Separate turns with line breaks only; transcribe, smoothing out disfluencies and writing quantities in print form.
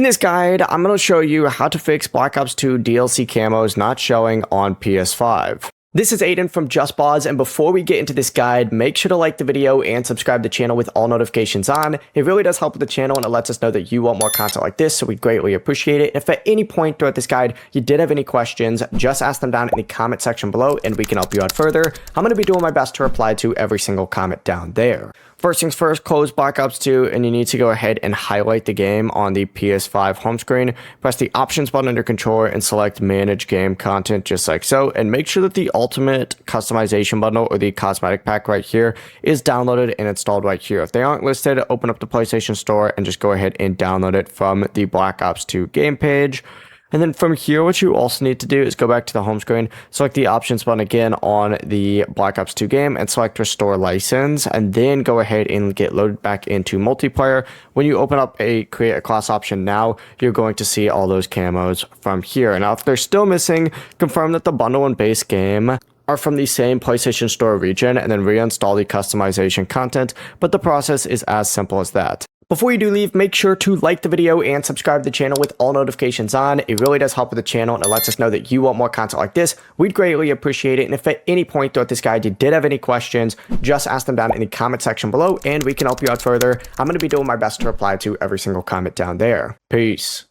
In this guide, I'm going to show you how to fix Black Ops 2 DLC camos not showing on PS5. This is Aiden from JustBoz, and before we get into this guide, make sure to like the video and subscribe to the channel with all notifications on. It really does help with the channel, and it lets us know that you want more content like this, so we greatly appreciate it. If at any point throughout this guide you did have any questions, just ask them down in the comment section below, and we can help you out further. I'm going to be doing my best to reply to every single comment down there. First things first, close Black Ops 2, and you need to go ahead and highlight the game on the PS5 home screen. Press the options button under controller and select manage game content just like so, and make sure that the ultimate customization bundle or the cosmetic pack right here is downloaded and installed right here. If they aren't listed, open up the PlayStation Store and just go ahead and download it from the Black Ops 2 game page. And then from here, what you also need to do is go back to the home screen, select the options button again on the Black Ops 2 game, and select restore license, and then go ahead and get loaded back into multiplayer. When you open up a create a class option now, you're going to see all those camos from here. Now, if they're still missing, confirm that the bundle and base game are from the same PlayStation Store region, and then reinstall the customization content, but the process is as simple as that. Before you do leave, make sure to like the video and subscribe to the channel with all notifications on. It really does help with the channel, and it lets us know that you want more content like this. We'd greatly appreciate it. And if at any point throughout this guide you did have any questions, just ask them down in the comment section below, and we can help you out further. I'm going to be doing my best to reply to every single comment down there. Peace.